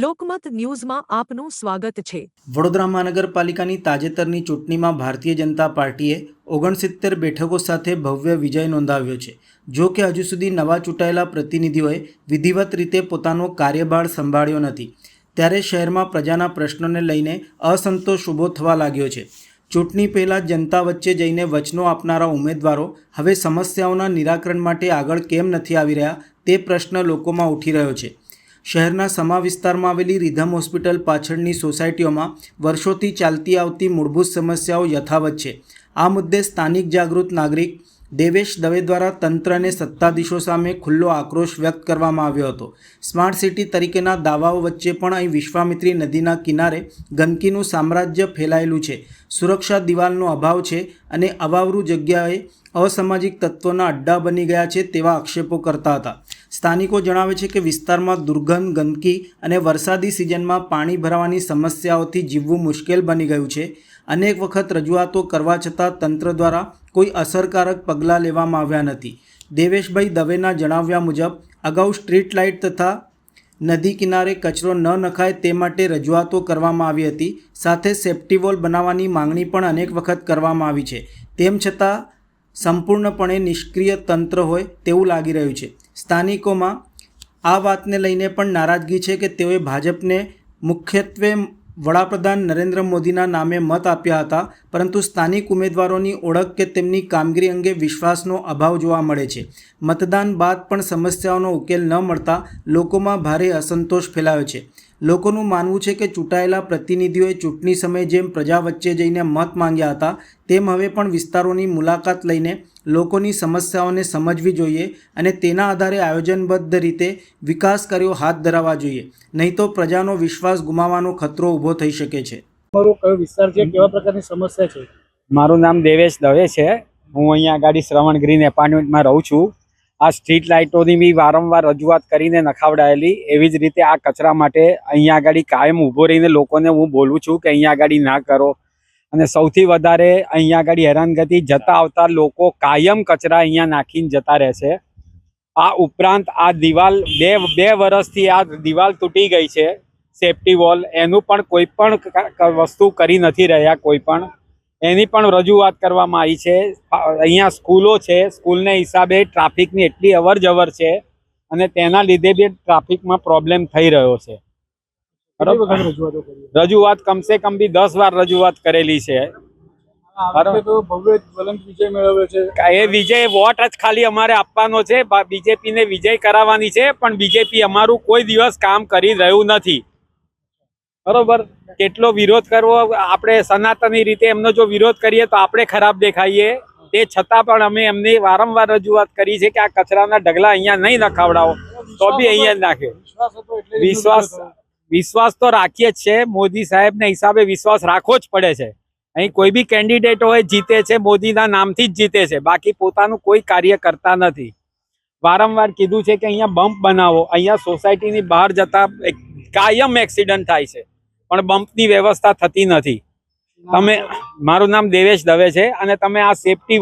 લોકમત ન્યૂઝમાં આપનું સ્વાગત છે। વડોદરા મહાનગરપાલિકાની તાજેતરની ચૂંટણીમાં ભારતીય જનતા પાર્ટીએ 69 બેઠકો સાથે ભવ્ય વિજય નોંધાવ્યો છે। જો કે હજુ સુધી નવા ચૂંટાયેલા પ્રતિનિધિઓએ વિધિવત રીતે પોતાનો કાર્યભાર સંભાળ્યો નથી, ત્યારે શહેરમાં પ્રજાના પ્રશ્નોને લઈને અસંતોષ ઊભો થવા લાગ્યો છે। ચૂંટણી પહેલાં જનતા વચ્ચે જઈને વચનો આપનારા ઉમેદવારો હવે સમસ્યાઓના નિરાકરણ માટે આગળ કેમ નથી આવી રહ્યા તે પ્રશ્ન લોકોમાં ઉઠી રહ્યો છે। શહેરના સમા વિસ્તારમાં આવેલી રિધમ હોસ્પિટલ પાછળની સોસાયટીઓમાં વર્ષોથી ચાલતી આવતી મૂળભૂત સમસ્યાઓ યથાવત છે। આ મુદ્દે સ્થાનિક જાગૃત નાગરિક દેવેશ દવે દ્વારા તંત્ર અને સત્તાધીશો સામે ખુલ્લો આક્રોશ વ્યક્ત કરવામાં આવ્યો હતો। સ્માર્ટ સિટી તરીકેના દાવાઓ વચ્ચે પણ અહીં વિશ્વામિત્રી નદીના કિનારે ગંદકીનું સામ્રાજ્ય ફેલાયેલું છે, સુરક્ષા દિવાલનો અભાવ છે અને અવાવરૂ જગ્યાએ અસામાજિક તત્વોના અડ્ડા બની ગયા છે તેવા આક્ષેપો કરતા હતા। સ્થાનિકો જણાવે છે કે વિસ્તારમાં દુર્ગંધ, ગંદકી અને વરસાદી સિઝનમાં પાણી ભરાવાની સમસ્યાઓથી જીવવું મુશ્કેલ બની ગયું છે। અનેક વખત રજૂઆતો કરવા છતાં તંત્ર દ્વારા કોઈ અસરકારક પગલાં લેવામાં આવ્યા નથી। દેવેશભાઈ દવેના જણાવ્યા મુજબ અગાઉ સ્ટ્રીટ લાઇટ તથા નદી કિનારે કચરો ન નખાય તે માટે રજૂઆતો કરવામાં આવી હતી, સાથે સેફ્ટી વોલ બનાવવાની માંગણી પણ અનેક વખત કરવામાં આવી છે। તેમ છતાં સંપૂર્ણપણે નિષ્ક્રિય તંત્ર હોય તેવું લાગી રહ્યું છે। સ્થાનિકોમાં આ વાતને લઈને પણ નારાજગી છે કે તેઓએ ભાજપને મુખ્યત્વે વડાપ્રધાન નરેન્દ્ર મોદીના નામે મત આપ્યા હતા, પરંતુ સ્થાનિક ઉમેદવારોની ઓળખ કે તેમની કામગીરી અંગે વિશ્વાસનો અભાવ જોવા મળે છે। મતદાન બાદ પણ સમસ્યાઓનો ઉકેલ ન મળતા લોકોમાં ભારે અસંતોષ ફેલાયો છે। લોકોનું માનવું છે કે ચૂંટાયેલા પ્રતિનિધિઓએ ચૂંટણી સમયે જેમ પ્રજા વચ્ચે જઈને મત માંગ્યા હતા તેમ હવે પણ વિસ્તારોની મુલાકાત લઈને લોકોની સમસ્યાઓને સમજવી જોઈએ અને તેના આધારે આયોજનબદ્ધ રીતે વિકાસ કાર્યો હાથ ધરવા જોઈએ, નહીં તો પ્રજાનો વિશ્વાસ ગુમાવવાનો ખતરો ઊભો થઈ શકે છે। તમારો કયો વિસ્તાર છે, કેવા પ્રકારની સમસ્યા છે? મારું નામ દેવેશ દવે છે। હું અહીંયા આગળ શ્રવણ ગ્રીન એપાર્ટમેન્ટમાં રહું છું। આ સ્ટ્રીટ લાઇટોની બી વારંવાર રજૂઆત કરીને નખાવડાયેલી, એવી જ રીતે આ કચરા માટે અહીંયા આગળ કાયમ ઊભો રહીને લોકોને હું બોલું છું કે અહીંયા આગળ ના કરો। અને સૌથી વધારે અહીંયા આગળ હેરાનગતિ જતા આવતા લોકો કાયમ કચરા અહીંયા નાખીને જતા રહેશે। આ ઉપરાંત આ દિવાલ બે વર્ષથી આ દિવાલ તૂટી ગઈ છે, સેફ્ટી વોલ, એનું પણ કોઈ પણ વસ્તુ કરી નથી રહ્યા, કોઈ પણ એની પણ રજૂઆત કરવામાં આવી છે। અહીંયા સ્કૂલો છે, સ્કૂલને હિસાબે ટ્રાફિકની એટલી અવર જવર છે અને તેના લીધે બી ટ્રાફિકમાં પ્રોબ્લેમ થઈ રહ્યો છે। રજૂઆત કમસે કમ બી 10 વાર રજૂઆત કરેલી છે। એ વિજય વોટ જ ખાલી અમારે આપવાનો છે, બીજેપી ને વિજય કરાવવાની છે, પણ બીજેપી અમારું કોઈ દિવસ કામ કરી રહ્યું નથી। બરોબર, કેટલો વિરોધ કરવો, આપણે સનાતની રીતે એમનો જો વિરોધ કરીએ તો આપણે ખરાબ દેખાઈએ, તે છતાં પણ અમે એમને વારંવાર રજૂઆત કરી છે કે આ કચરાના ઢગલા અહીંયા નહીં નખાવડાવો, તો બી અહીંયા જ નાખે। વિશ્વાસ તો રાખીએ જ છે, મોદી સાહેબના હિસાબે વિશ્વાસ રાખવો જ પડે છે। અહીં કોઈ બી કેન્ડિડેટ હોય જીતે છે મોદીના નામથી જ જીતે છે, બાકી પોતાનું કોઈ કાર્ય કરતા નથી। વારંવાર કીધું છે કે અહીંયા બમ્પ બનાવો, અહીંયા સોસાયટીની બહાર જતા કાયમ એક્સિડન્ટ થાય છે, પણ બમ્પની વ્યવસ્થા થતી નથી। મારું નામ દેવેશ દવે છે અને તમે આ સેફટી